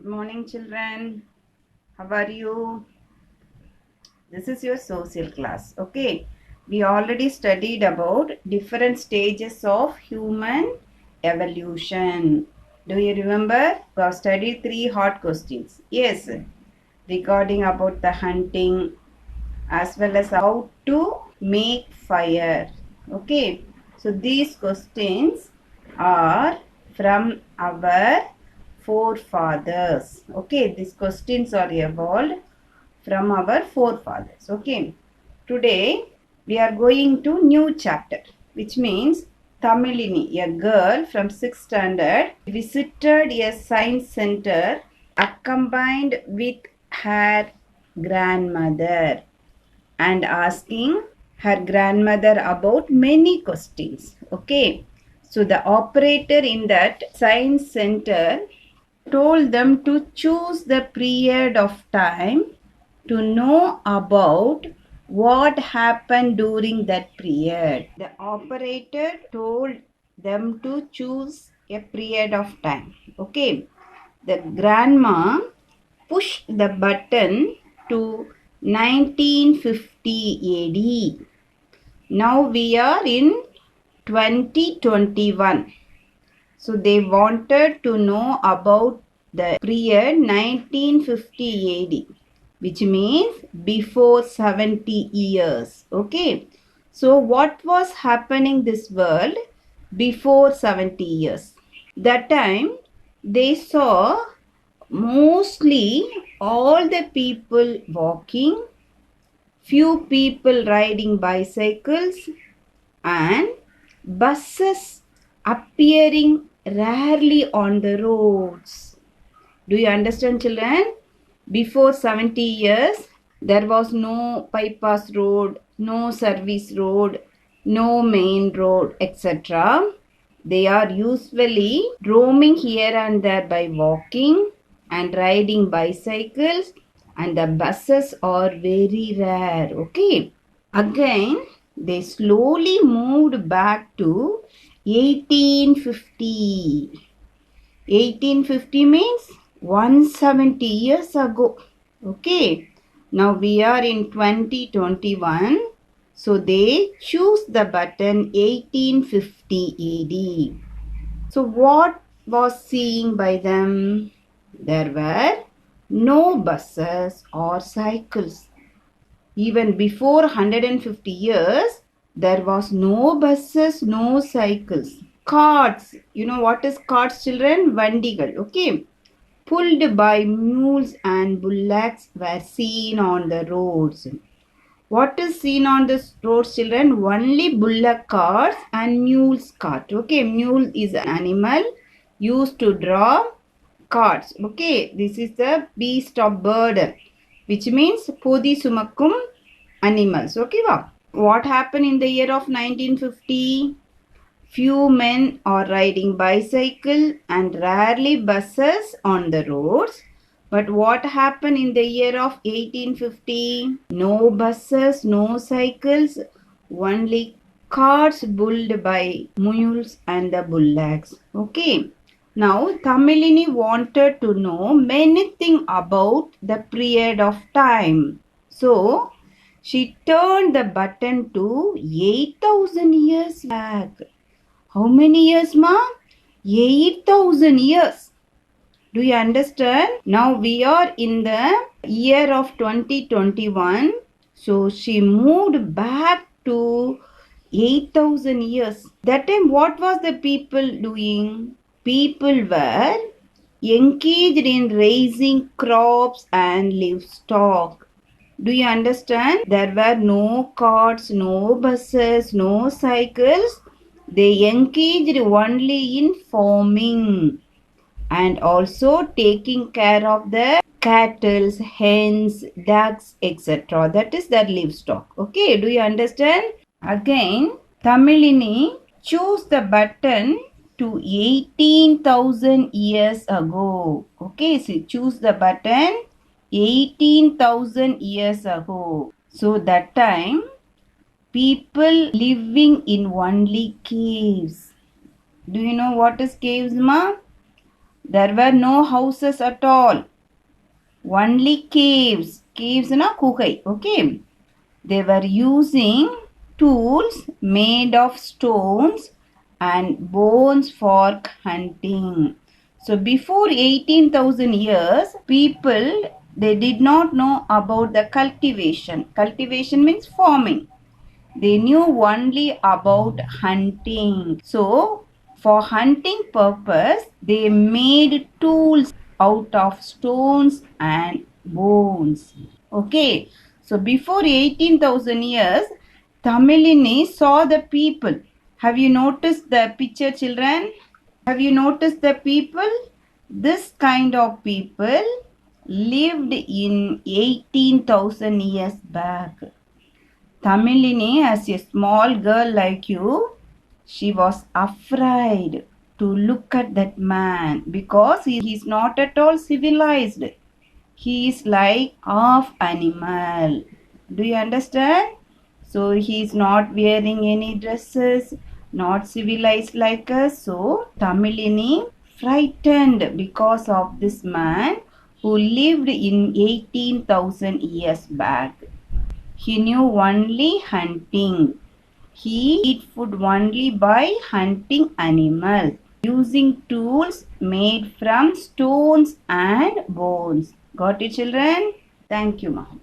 morning, children. How are you? This is your social class. Okay. We already studied about different stages of human evolution. Do you remember? We have studied three hot questions. Yes. Regarding about the hunting as well as how to make fire. Okay. So these questions are from our forefathers. Okay. These questions are evolved from our forefathers. Okay. Today we are going to new chapter, which means Tamilini, a girl from 6th standard, visited a science center accompanied with her grandmother and asking her grandmother about many questions. Okay. So the operator in that science center told them to choose the period of time to know about what happened during that period. The operator told them to choose a period of time. Okay. The grandma pushed the button to 1950 AD. Now we are in 2021. So they wanted to know about the period 1950 AD, which means before 70 years. Okay. So what was happening this world before 70 years? That time they saw mostly all the people walking, few people riding bicycles, and buses appearing rarely on the roads. Do you understand, children? Before 70 years, there was no bypass road, no service road, no main road, etc. They are usually roaming here and there by walking and riding bicycles, and the buses are very rare. Okay. Again, they slowly moved back to 1850. 1850 means 170 years ago. Okay. Now we are in 2021. So they choose the button 1850 AD. So what was seen by them? There were no buses or cycles. Even before 150 years, there was no buses, no cycles. Carts. You know what is carts, children? Vandigal. Okay. Pulled by mules and bullocks were seen on the roads. What is seen on the roads, children? Only bullock carts and mules cart. Okay. Mule is an animal used to draw carts. Okay. This is the beast of burden, which means podi sumakkum animals. Okay, wow. What happened in the year of 1950? Few men are riding bicycle and rarely buses on the roads. But what happened in the year of 1850? No buses, no cycles, only carts pulled by mules and the bullocks. Okay. Now, Tamilini wanted to know many things about the period of time. So, she turned the button to 8,000 years back. How many years, ma? 8,000 years. Do you understand? Now we are in the year of 2021. So she moved back to 8,000 years. That time what was the people doing? People were engaged in raising crops and livestock. Do you understand? There were no carts, no buses, no cycles. They engaged only in farming and also taking care of the cattle, hens, ducks, etc. That is their livestock. Okay, do you understand? Again, Tamilini choose the button to 18,000 years ago. Okay, so choose the button 18,000 years ago. So that time, people living in only caves. Do you know what is caves, ma? There were no houses at all. Only caves. Caves na kuhai. Okay. They were using tools made of stones and bones for hunting. So before 18,000 years, people, they did not know about the cultivation. Cultivation means farming. They knew only about hunting. So for hunting purpose, they made tools out of stones and bones. Okay. So before 18,000 years, Tamilini saw the people. Have you noticed the picture, children? Have you noticed the people? This kind of people lived in 18,000 years back. Tamilini, as a small girl like you, she was afraid to look at that man because he is not at all civilized. He is like half animal. Do you understand? So he is not wearing any dresses, not civilized like us. So Tamilini frightened because of this man who lived in 18,000 years back. He knew only hunting. He eat food only by hunting animals, using tools made from stones and bones. Got it, children? Thank you, ma'am.